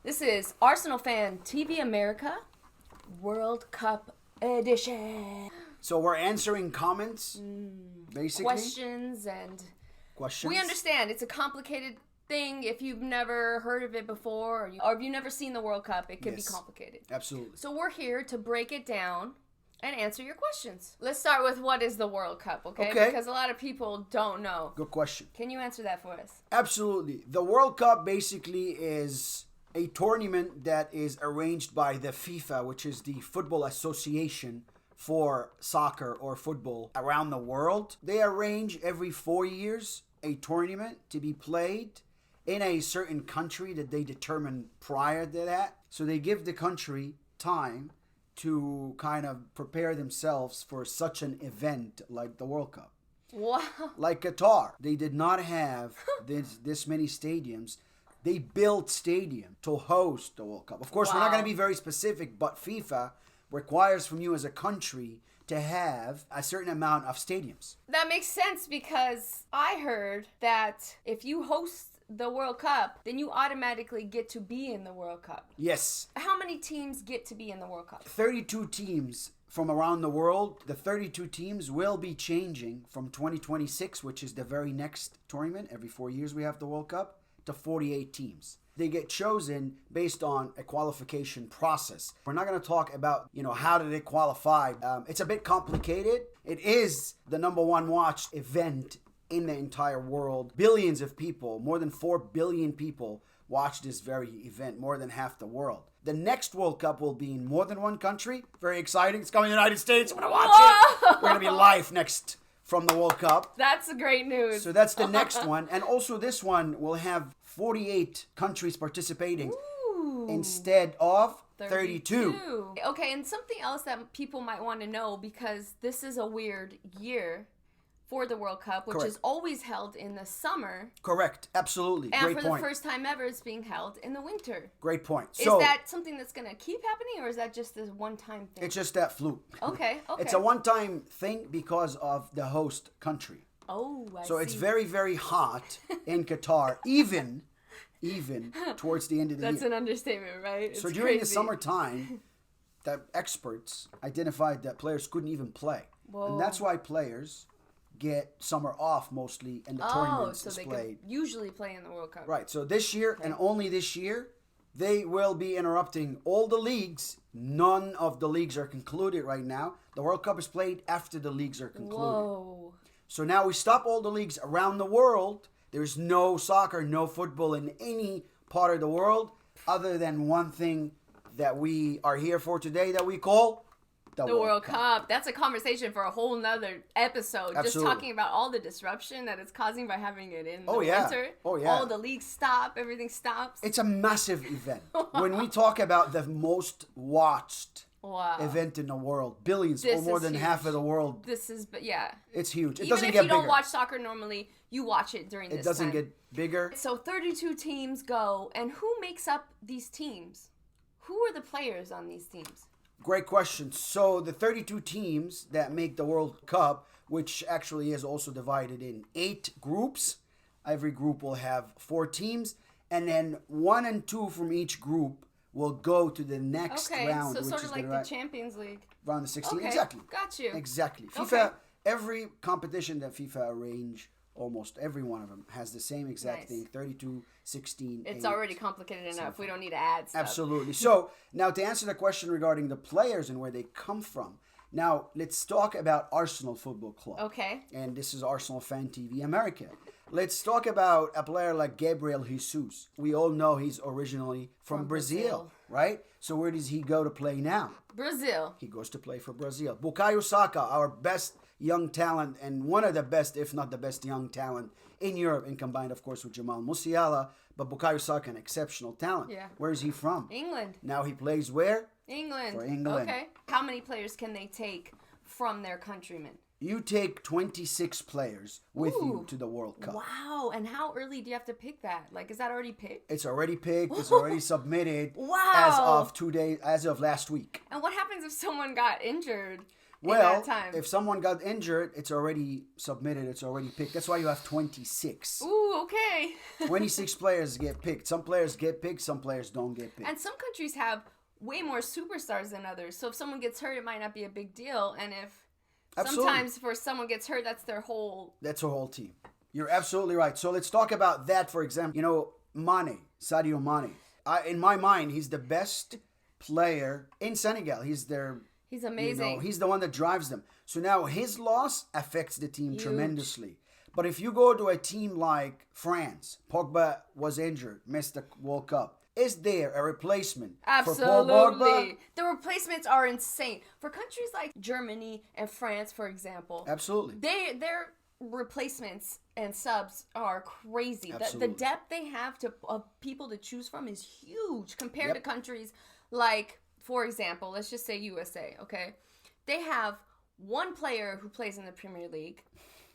This is Arsenal Fan TV America World Cup Edition. So we're answering comments, basically. Questions. We understand it's a complicated thing. If you've never heard of it before or if you've never seen the World Cup, it can be complicated. Absolutely. So we're here to break it down and answer your questions. Let's start with what is the World Cup, okay? Because a lot of people don't know. Good question. Can you answer that for us? Absolutely. The World Cup basically is a tournament that is arranged by the FIFA, which is the Football Association for soccer or football around the world. They arrange every 4 years a tournament to be played in a certain country that they determine prior to that. So they give the country time to kind of prepare themselves for such an event like the World Cup. Wow. Like Qatar, they did not have this many stadiums. They built stadium to host the World Cup. Of course, we're not going to be very specific, but FIFA requires from you as a country to have a certain amount of stadiums. That makes sense because I heard that if you host the World Cup, then you automatically get to be in the World Cup. Yes. How many teams get to be in the World Cup? 32 teams from around the world. The 32 teams will be changing from 2026, which is the very next tournament. Every 4 years we have the World Cup, to 48 teams. They get chosen based on a qualification process. We're not going to talk about, how did they qualify. It's a bit complicated. It is the number one watched event in the entire world. Billions of people, more than 4 billion people watch this very event, more than half the world. The next World Cup will be in more than one country. Very exciting. It's coming to the United States. I'm going to watch it. We're going to be live next from the World Cup. That's great news. So that's the next one. And also this one will have 48 countries participating instead of 32. Okay, and something else that people might want to know, because this is a weird year for the World Cup, which is always held in the summer. Correct. Absolutely. And Great for point. the first time ever, it's being held in the winter. Great point. Is that something that's going to keep happening, or is that just this one-time thing? It's just that fluke. Okay. It's a one-time thing because of the host country. Oh, I see. So it's very, very hot in Qatar, even towards the end of the year. That's an understatement, right? So during the summertime, the experts identified that players couldn't even play. Whoa. And that's why players get summer off mostly, and the tournaments so they played. could usually play in the World Cup. Right. So this year, and only this year, they will be interrupting all the leagues. None of the leagues are concluded right now. The World Cup is played after the leagues are concluded. Whoa. So now we stop all the leagues around the world. There's no soccer, no football in any part of the world other than one thing that we are here for today that we call the World Cup. That's a conversation for a whole nother episode. Absolutely. Just talking about all the disruption that it's causing by having it in the yeah. winter. Oh, yeah. All the leagues stop. Everything stops. It's a massive event. When we talk about the most watched event in the world, billions or more than half of the world. It's huge. It Even doesn't if get you bigger. don't watch soccer normally, you watch it during this time. It doesn't get bigger. So 32 teams go, and who makes up these teams? Who are the players on these teams? Great question. So the 32 teams that make the World Cup, which actually is also divided in 8 groups. Every group will have 4 teams, and then 1 and 2 from each group will go to the next round. So which sort is of like the Champions League. Round of 16. Okay, Exactly. got you. Exactly. FIFA, every competition that FIFA arrange, almost every one of them has the same exact thing. 32, 16, It's 8, already complicated enough. We don't need to add stuff. Absolutely. So now to answer the question regarding the players and where they come from. Now let's talk about Arsenal Football Club. Okay. And this is Arsenal Fan TV America. Let's talk about a player like Gabriel Jesus. We all know he's originally from Brazil, right? So where does he go to play now? Brazil. He goes to play for Brazil. Bukayo Saka, our best young talent and one of the best, if not the best young talent in Europe, and combined, of course, with Jamal Musiala. But Bukayo Saka, an exceptional talent. Yeah. Where is he from? England. Now he plays where? England. For England. Okay. How many players can they take from their countrymen? You take 26 players with you to the World Cup. Wow. And how early do you have to pick that? Like, is that already picked? It's already picked. It's already submitted. Wow. As of last week. And what happens if someone got injured? Well, in that time. if someone got injured, it's already submitted. It's already picked. That's why you have 26. Ooh, okay. 26 players get picked. Some players get picked. Some players don't get picked. And some countries have way more superstars than others. So if someone gets hurt, it might not be a big deal. And if sometimes for someone gets hurt, that's their whole... That's a whole team. You're absolutely right. So let's talk about that, for example. You know, Mane, Sadio Mane. In my mind, he's the best player in Senegal. He's amazing. You know, he's the one that drives them. So now his loss affects the team tremendously. But if you go to a team like France, Pogba was injured, missed the World Cup. Is there a replacement for Paul Pogba? The replacements are insane. For countries like Germany and France, for example. Absolutely. Their replacements and subs are crazy. The depth they have of people to choose from is huge compared to countries like, for example, let's just say USA, okay? They have one player who plays in the Premier League,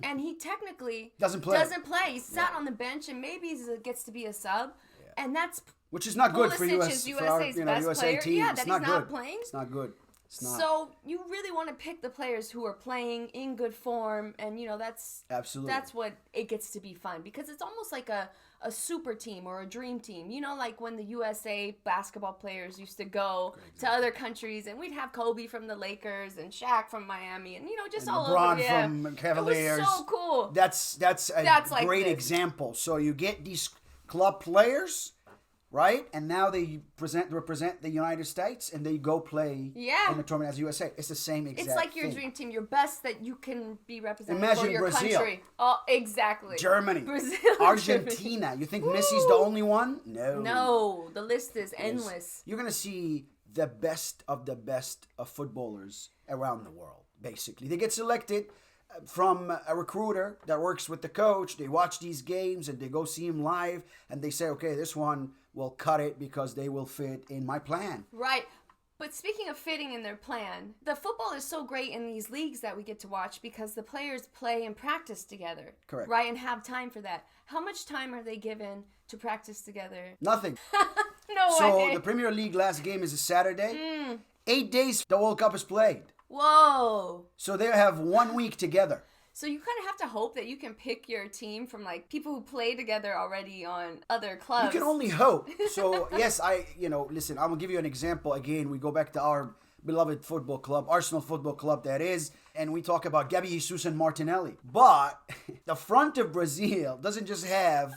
and he technically doesn't play. He sat on the bench, and maybe he gets to be a sub, and that's... Which is not good for USA's best USA player. team. Yeah, it's that not he's good. not playing. It's not good. It's not. So you really want to pick the players who are playing in good form, and you know that's what it gets to be fun, because it's almost like a super team or a dream team. You know, like when the USA basketball players used to go to other countries, and we'd have Kobe from the Lakers and Shaq from Miami, and you know just all LeBron over. Yeah. from Cavaliers. It was so cool. That's a great example. So you get these club players. Right? And now they represent the United States, and they go play in the tournament as USA. It's the same exact It's like your thing. dream team. Your best that you can be represented Imagine for your Brazil. country. Oh, exactly. Germany. Brazil. Argentina. Germany. You think Messi's the only one? No. No. The list is endless. You're going to see the best of footballers around the world, basically. They get selected from a recruiter that works with the coach. They watch these games, and they go see him live, and they say, okay, this one will cut it because they will fit in my plan. Right. But speaking of fitting in their plan, the football is so great in these leagues that we get to watch because the players play and practice together. Correct. Right? And have time for that. How much time are they given to practice together? Nothing. No way. So the Premier League last game is a Saturday. 8 days the World Cup is played. Whoa. So they have 1 week together. So you kind of have to hope that you can pick your team from like people who play together already on other clubs. You can only hope. So yes, listen, I'm gonna give you an example. Again, we go back to our beloved football club, Arsenal Football Club that is, and we talk about Gabi Jesus and Martinelli. But the front of Brazil doesn't just have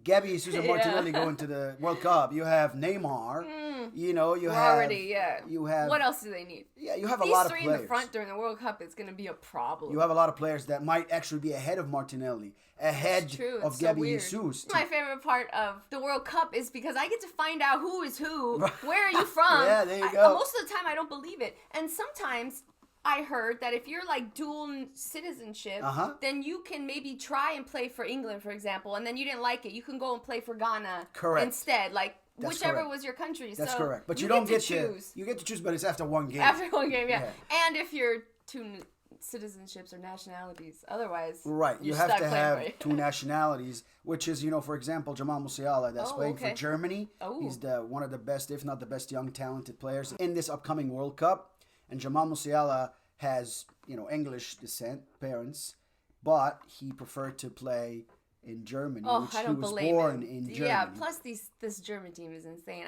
Gabi Jesus and Martinelli going to the World Cup. You have Neymar. You know, you have... You have... What else do they need? Yeah, you have a lot of players. These three in the front during the World Cup is going to be a problem. You have a lot of players that might actually be ahead of Martinelli, ahead of Gabi Jesus. My favorite part of the World Cup is because I get to find out who is who, where are you from. Yeah, there you go. Most of the time I don't believe it. And sometimes I heard that if you're like dual citizenship, then you can maybe try and play for England, for example, and then you didn't like it. You can go and play for Ghana instead. Like, that's whichever correct. Was your country. That's so correct. But you don't get to choose. You get to choose, but it's after one game. After one game, yeah. And if you're two citizenships or nationalities, otherwise, right. You have to have two nationalities, which is, for example, Jamal Musiala that's playing for Germany. He's one of the best, if not the best, young talented players in this upcoming World Cup. And Jamal Musiala has, English descent, parents, but he preferred to play in Germany, which he was born in Germany. Yeah, plus this German team is insane.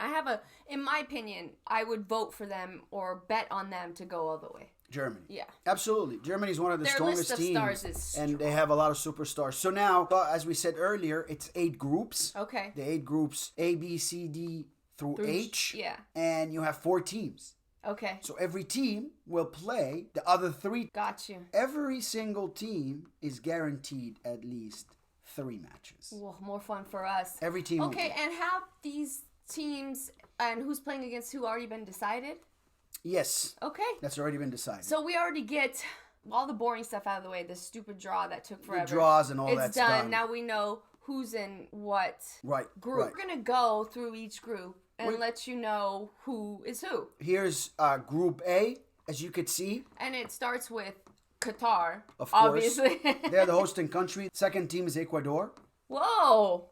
In my opinion, I would vote for them or bet on them to go all the way. Germany. Yeah. Absolutely. Germany is one of the strongest list of teams. Stars is strong. And they have a lot of superstars. So now, as we said earlier, it's 8 groups. Okay. The 8 groups, A, B, C, D through H. Yeah. And you have 4 teams. Okay. So every team will play the other 3. Got you. Every single team is guaranteed at least 3 matches. Well, more fun for us. Every team. Okay, and have these teams and who's playing against who already been decided? Yes. Okay. That's already been decided. So we already get all the boring stuff out of the way. The stupid draw that took forever. The draws and all that's done. Now we know who's in what group. Right. We're going to go through each group and let you know who is who. Here's Group A, as you could see. And it starts with Qatar, of course. Obviously. They're the hosting country. Second team is Ecuador. Whoa.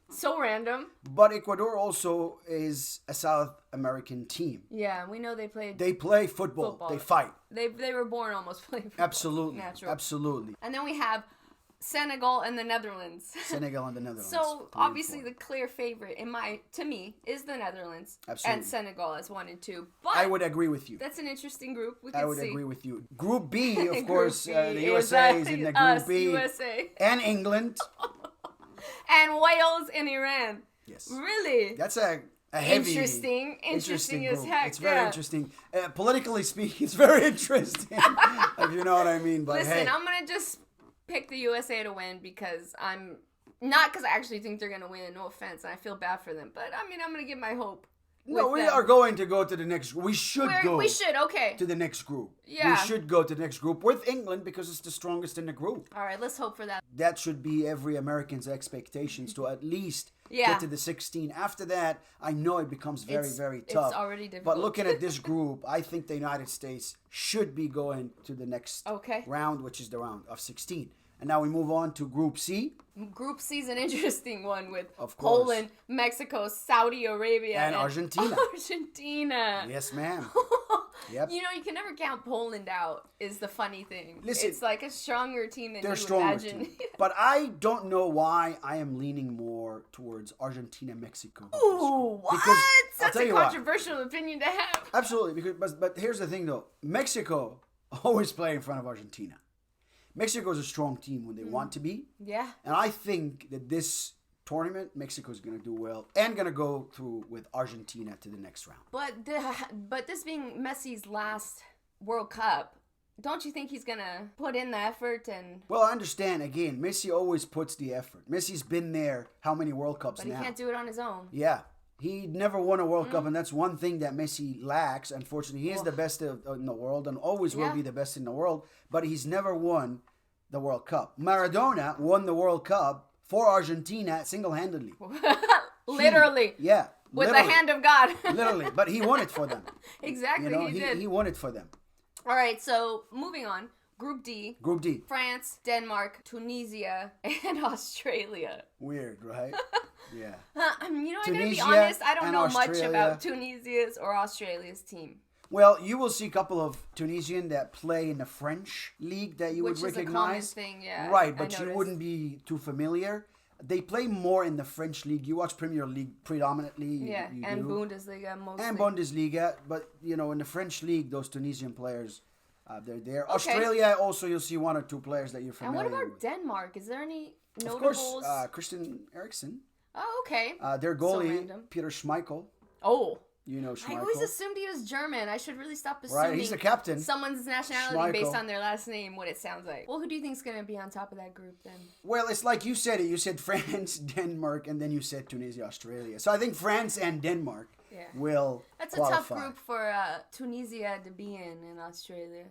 So random. But Ecuador also is a South American team. Yeah, we know they played. They play football. They fight. They were born almost playing football. Absolutely. Natural. Absolutely. And then we have Senegal and the Netherlands. Senegal and the Netherlands. So obviously the clear favorite to me is the Netherlands. Absolutely. And Senegal as 1 and 2. But I would agree with you. That's an interesting group. I would agree with you. Group B, of course, the USA is in the Group B. USA. And England. And Wales and Iran. Yes. Really? That's a heavy... Interesting as heck. It's very interesting. Politically speaking, it's very interesting. If you know what I mean. But listen, I'm going to just pick the USA to win because not because I actually think they're going to win, no offense, and I feel bad for them. But, I mean, I'm going to give my hope. No, we are going to go to the next group. We should go to the next group. Yeah. We should go to the next group with England because it's the strongest in the group. All right, let's hope for that. That should be every American's expectations to at least get to the 16. After that, I know it becomes very, very tough. It's already difficult. But looking at this group, I think the United States should be going to the next round, which is the round of 16. And now we move on to Group C. Group C is an interesting one with Poland, Mexico, Saudi Arabia, and Argentina. Argentina. Yes, ma'am. Yep. You know, you can never count Poland out, is the funny thing. Listen, it's like a stronger team than you imagine. Team. But I don't know why I am leaning more towards Argentina-Mexico. Ooh, what? Because, that's a controversial opinion to have. Absolutely. But here's the thing, though. Mexico always play in front of Argentina. Mexico is a strong team when they want to be. Yeah. And I think that this tournament, Mexico is going to do well and going to go through with Argentina to the next round. But this being Messi's last World Cup, don't you think he's going to put in the effort? Well, I understand. Again, Messi always puts the effort. Messi's been there how many World Cups now? But he can't do it on his own. Yeah. He never won a World Cup, and that's one thing that Messi lacks. Unfortunately, he is the best in the world and always will be the best in the world, but he's never won the World Cup. Maradona won the World Cup for Argentina single-handedly. Literally. With the hand of God. Literally. But he won it for them. Exactly, he did. He won it for them. All right, so moving on. Group D. Group D. France, Denmark, Tunisia, and Australia. Weird, right? Yeah. You know, I'm going to be honest. I don't know much about Tunisia's or Australia's team. Well, you will see a couple of Tunisian that play in the French league that you would recognize. Which is a common thing, yeah. Right, but you wouldn't be too familiar. They play more in the French league. You watch Premier League predominantly. Yeah, and Bundesliga mostly. And Bundesliga, but, you know, in the French league, those Tunisian players, they're there. Okay. Australia, also, you'll see 1 or 2 players that you're familiar with. And what about Denmark? Is there any notables? Of course, Christian Eriksen. Oh, okay. Their goalie, Peter Schmeichel. Oh. You know Schmeichel. I always assumed he was German. I should really stop assuming. Right, he's the captain. Someone's nationality based on their last name, what it sounds like. Well, who do you think is going to be on top of that group then? Well, it's like you said it. You said France, Denmark, and then you said Tunisia, Australia. So I think France and Denmark will qualify. A tough group for Tunisia to be in Australia.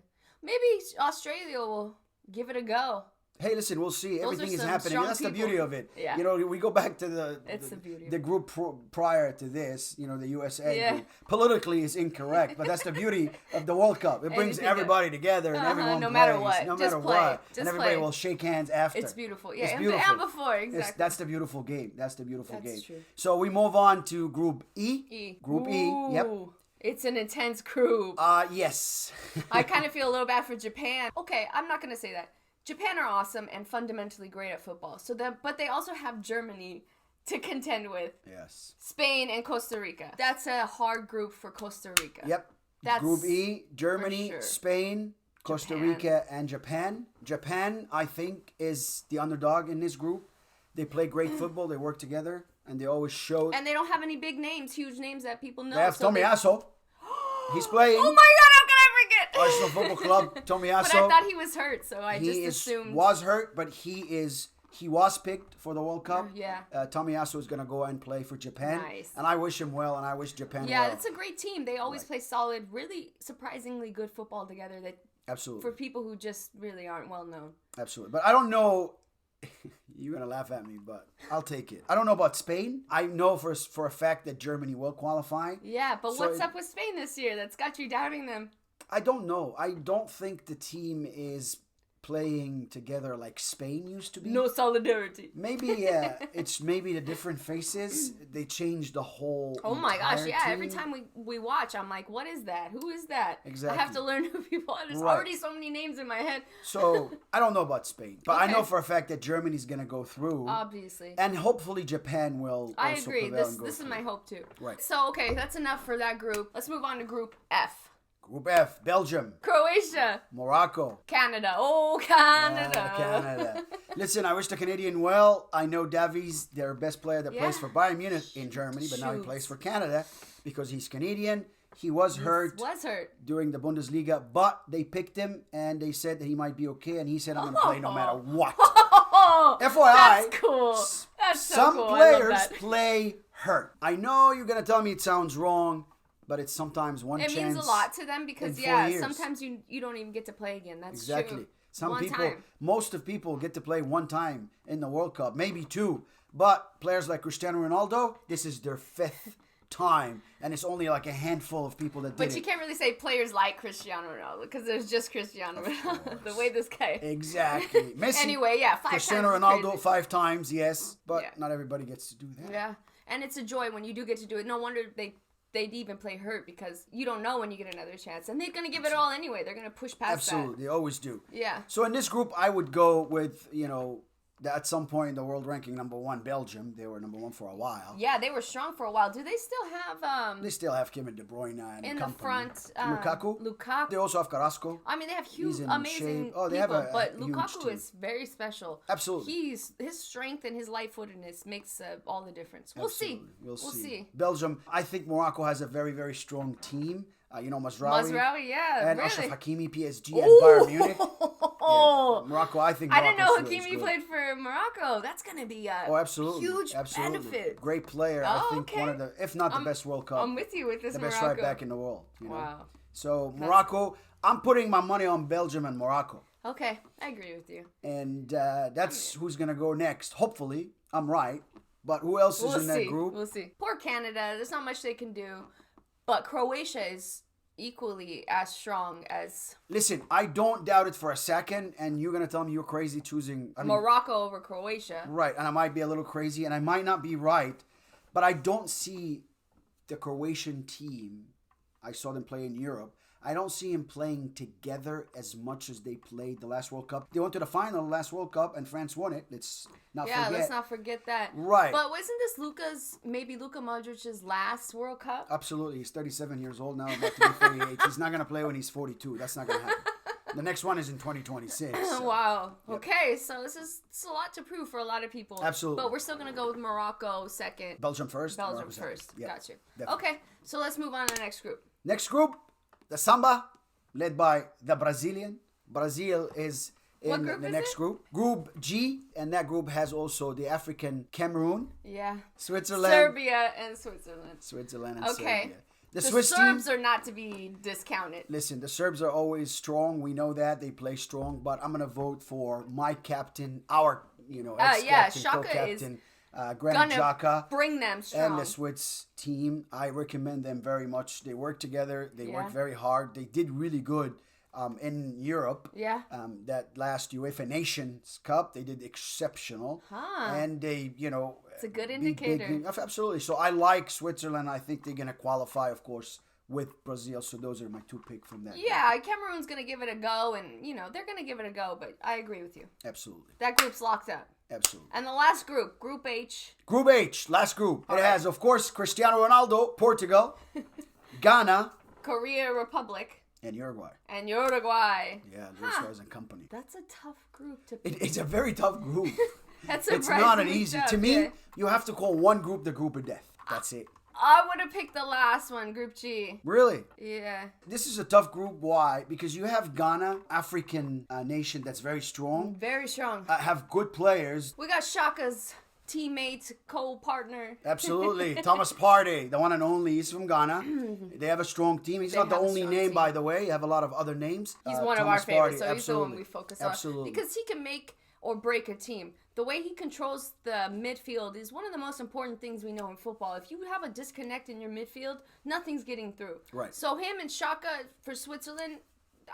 Maybe Australia will give it a go. Hey, listen, we'll see. Everything is happening. That's the beauty of it. Yeah. You know, we go back to the group prior to this, you know, the USA group. Politically is incorrect, but that's the beauty of the World Cup. It brings everybody together and everyone no plays. Matter what. No Just matter play. what. Just and everybody play. will shake hands after. It's beautiful. Yeah, it's beautiful. And before, exactly. That's the beautiful game. That's the beautiful game. True. So we move on to Group E. Group E, yep. It's an intense group. Yes. I kind of feel a little bad for Japan. Okay, I'm not going to say that. Japan are awesome and fundamentally great at football. But they also have Germany to contend with. Yes. Spain and Costa Rica. That's a hard group for Costa Rica. Yep. That's Group E, Germany, Spain, Costa Rica, and Japan. Japan, I think, is the underdog in this group. They play great football. They work together, and they always show. And they don't have any big names, huge names that people know. They have Tomiyasu. He's playing. Oh my God! How can I forget? Arsenal Football Club, Tomiyasu. But I thought he was hurt, so I just assumed. He was hurt, but he was picked for the World Cup. Yeah. Tomiyasu is going to go and play for Japan. Nice. And I wish him well, and I wish Japan well. Yeah, it's a great team. They always play solid, really surprisingly good football together. Absolutely. For people who just really aren't well known. Absolutely. But I don't know. You're going to laugh at me, but I'll take it. I don't know about Spain. I know for a fact that Germany will qualify. Yeah, but what's up with Spain this year that's got you doubting them? I don't know. I don't think the team is playing together like Spain used to be. No solidarity. Maybe it's maybe the different faces. They changed the whole. Oh my gosh! Yeah, team. every time we watch, I'm like, what is that? Who is that? Exactly. I have to learn who people are. There's already so many names in my head. So I don't know about Spain, but I know for a fact that Germany's gonna go through. Obviously. And hopefully Japan will. I also agree. This is my hope too. Right. So okay, that's enough for that group. Let's move on to Group F. Group F: Belgium, Croatia, Morocco, Canada. Oh, Canada. Canada. Listen, I wish the Canadian well. I know Davies, their best player that plays for Bayern Munich in Germany, but now he plays for Canada because he's Canadian. He was hurt during the Bundesliga, but they picked him and they said that he might be okay, and he said, I'm going to play no matter what. FYI, that's cool. That's so some cool. players play hurt. I know you're going to tell me it sounds wrong, but it's sometimes one chance. It means a lot to them because, sometimes you don't even get to play again. That's exactly. True. Some people, most of people get to play one time in the World Cup, maybe two. But players like Cristiano Ronaldo, this is their fifth time, and it's only like a handful of people that did it. But you can't really say players like Cristiano Ronaldo because there's just Cristiano Ronaldo. The way this guy. Exactly. Messi. Anyway, 5 times. Cristiano Ronaldo 5 times, yes, but not everybody gets to do that. Yeah, and it's a joy when you do get to do it. No wonder they'd even play hurt because you don't know when you get another chance. And they're going to give it all anyway. They're going to push past that. Absolutely. They always do. Yeah. So in this group, I would go with, at some point in the world ranking number 1, Belgium. They were number 1 for a while. Yeah, they were strong for a while. Do they still have... They still have Kevin De Bruyne and in company. The front. Lukaku. They also have Carrasco. I mean, they have huge, amazing shape. Oh, they people, have but Lukaku is very special. Absolutely. His strength and his light-footedness makes all the difference. We'll see. We'll see. Belgium, I think Morocco has a very, very strong team. Mazraoui. Mazraoui, yeah, and really. Achraf Hakimi, PSG, and Bayern Munich. Morocco, I think. I didn't know Hakimi played for Morocco. That's going to be a huge benefit. Great player. I think one of the, if not the best World Cup. I'm with you with this the Morocco. best right back in the world. Wow. So Morocco, I'm putting my money on Belgium and Morocco. Okay, I agree with you. And that's who's going to go next. Hopefully, I'm right. But who else is in that group? We'll see. Poor Canada. There's not much they can do. But Croatia is equally as strong as... Listen, I don't doubt it for a second, and you're going to tell me you're crazy choosing... Morocco over Croatia. Right, and I might be a little crazy, and I might not be right, but I don't see the Croatian team. I saw them play in Europe. I don't see him playing together as much as they played the last World Cup. They went to the final the last World Cup, and France won it. Let's not forget. Yeah, let's not forget that. Right. But wasn't this Luka Modric's last World Cup? Absolutely. He's 37 years old now, about to be 38. He's not going to play when he's 42. That's not going to happen. The next one is in 2026. So. Wow. Yep. Okay, so it's a lot to prove for a lot of people. Absolutely. But we're still going to go with Morocco second. Belgium first? Belgium first. Yep. Gotcha. Definitely. Okay, so let's move on to the next group. Next group, the Samba, led by the Brazilian. Brazil is in the next group. Group G, and that group has also the African Cameroon. Yeah. Switzerland. Serbia and Switzerland. Switzerland and Serbia. The Swiss Serbs team, are not to be discounted. Listen, the Serbs are always strong. We know that. They play strong. But I'm going to vote for my captain, our, ex-captain, co-captain, Granit Xhaka. Bring them strong. And the Swiss team. I recommend them very much. They work together. They work very hard. They did really good in Europe. Yeah. That last UEFA Nations Cup, they did exceptional. And they, it's a good indicator. Absolutely. So I like Switzerland. I think they're going to qualify, of course, with Brazil. So those are my 2 picks from that. Yeah, Cameroon's going to give it a go, and, they're going to give it a go, but I agree with you. Absolutely. That group's locked up. Absolutely. And the last group, Group H. Group H, last group. It has, of course, Cristiano Ronaldo, Portugal, Ghana, Korea Republic. And Uruguay. Yeah, Luis Suarez and company. That's a tough group to pick. It's a very tough group. It's not an easy. To me, you have to call one group the group of death. That's it. I would have picked the last one, Group G. Really? Yeah. This is a tough group. Why? Because you have Ghana, African nation that's very strong. Very strong. Have good players. We got Shaka's teammate, co-partner. Absolutely. Thomas Partey, the one and only. He's from Ghana. They have a strong team. He's not the only name, by the way. You have a lot of other names. He's one of our favorites, so he's the one we focus on. Absolutely. Because he can make or break a team. The way he controls the midfield is one of the most important things we know in football. If you have a disconnect in your midfield, nothing's getting through. Right. So him and Xhaka for Switzerland,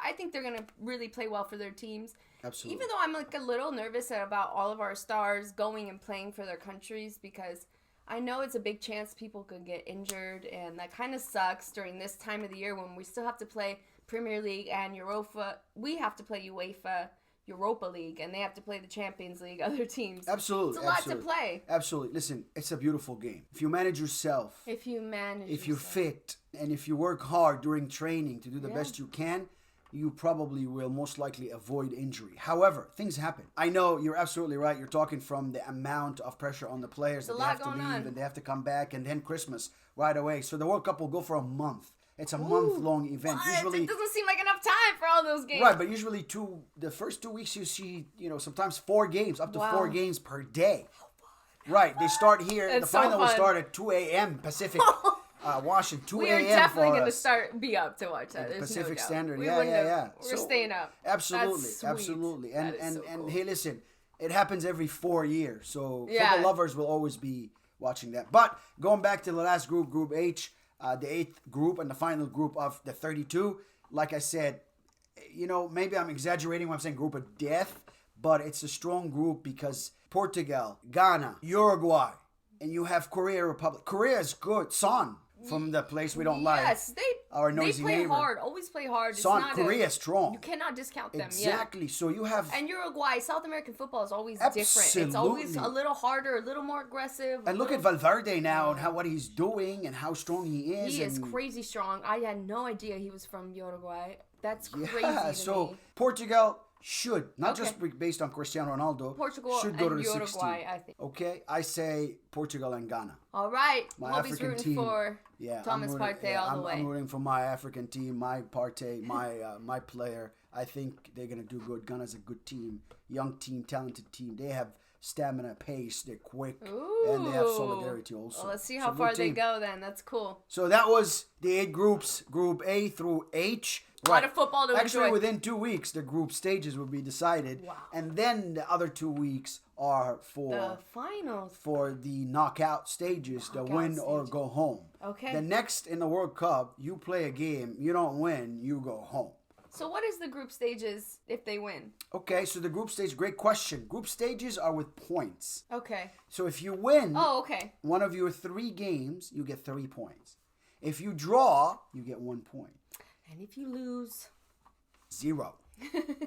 I think they're gonna really play well for their teams. Absolutely. Even though I'm like a little nervous about all of our stars going and playing for their countries, because I know it's a big chance people could get injured, and that kind of sucks during this time of the year when we still have to play Premier League and Europa. We have to play UEFA Europa League, and they have to play the Champions League, other teams. Absolutely. It's a lot to play. Absolutely. Listen, it's a beautiful game. If you manage yourself, if you're fit, and if you work hard during training to do the best you can, you probably will most likely avoid injury. However, things happen. I know you're absolutely right. You're talking from the amount of pressure on the players that they have to leave and they have to come back, and then Christmas right away. So the World Cup will go for a month. It's a month-long event. What? Usually, it doesn't seem like enough time for all those games. Right, but usually the first 2 weeks you see, sometimes 4 games, up to 4 games per day. Right, they start here. The final will start at 2 a.m. Pacific. Washington, 2 a.m. We are definitely going to be up to watch that. Pacific no Standard. We're staying up. Absolutely. And cool. Hey, listen, it happens every 4 years. So football lovers will always be watching that. But going back to the last group, Group H, the 8th group and the final group of the 32, like I said, maybe I'm exaggerating when I'm saying group of death, but it's a strong group because Portugal, Ghana, Uruguay, and you have Korea Republic. Korea is good. Son from the place we don't like. Yes, they play hard. Always play hard. Son, Korea is strong. You cannot discount them. Exactly. So you have... And Uruguay, South American football is always different. It's always a little harder, a little more aggressive. And look at Valverde now and what he's doing and how strong he is. He is crazy strong. I had no idea he was from Uruguay. That's crazy to me. Portugal should, not just based on Cristiano Ronaldo, Portugal should go to the Uruguay, 16. I think. Okay, I say Portugal and Ghana. All right. My Hobie's African rooting team. for Thomas Partey all the way. I'm rooting for my African team, my Partey, my player. I think they're going to do good. Ghana's a good team, young team, talented team. They have stamina, pace, they're quick, and they have solidarity also. Well, let's see how far they go then. That's cool. So that was the 8 groups, Group A through H. A lot of football to Actually, enjoy. within 2 weeks, the group stages will be decided. Wow. And then the other 2 weeks are for the finals. For the knockout stages, the win or go home. Okay. The next in the World Cup, you play a game, you don't win, you go home. So what is the group stages if they win? Okay, so the group stage, great question. Group stages are with points. Okay. So if you win one of your 3 games, you get 3 points. If you draw, you get 1 point. And if you lose? 0.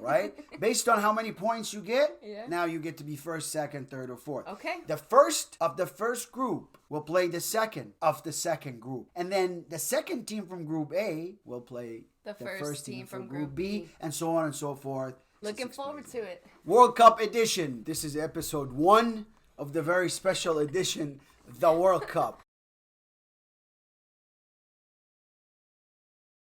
Right? Based on how many points you get, now you get to be first, second, third, or fourth. Okay. The first of the first group will play the second of the second group. And then the second team from Group A will play the first team from Group B, and so on and so forth. Looking forward to it. World Cup edition. This is episode 1 of the very special edition, the World Cup.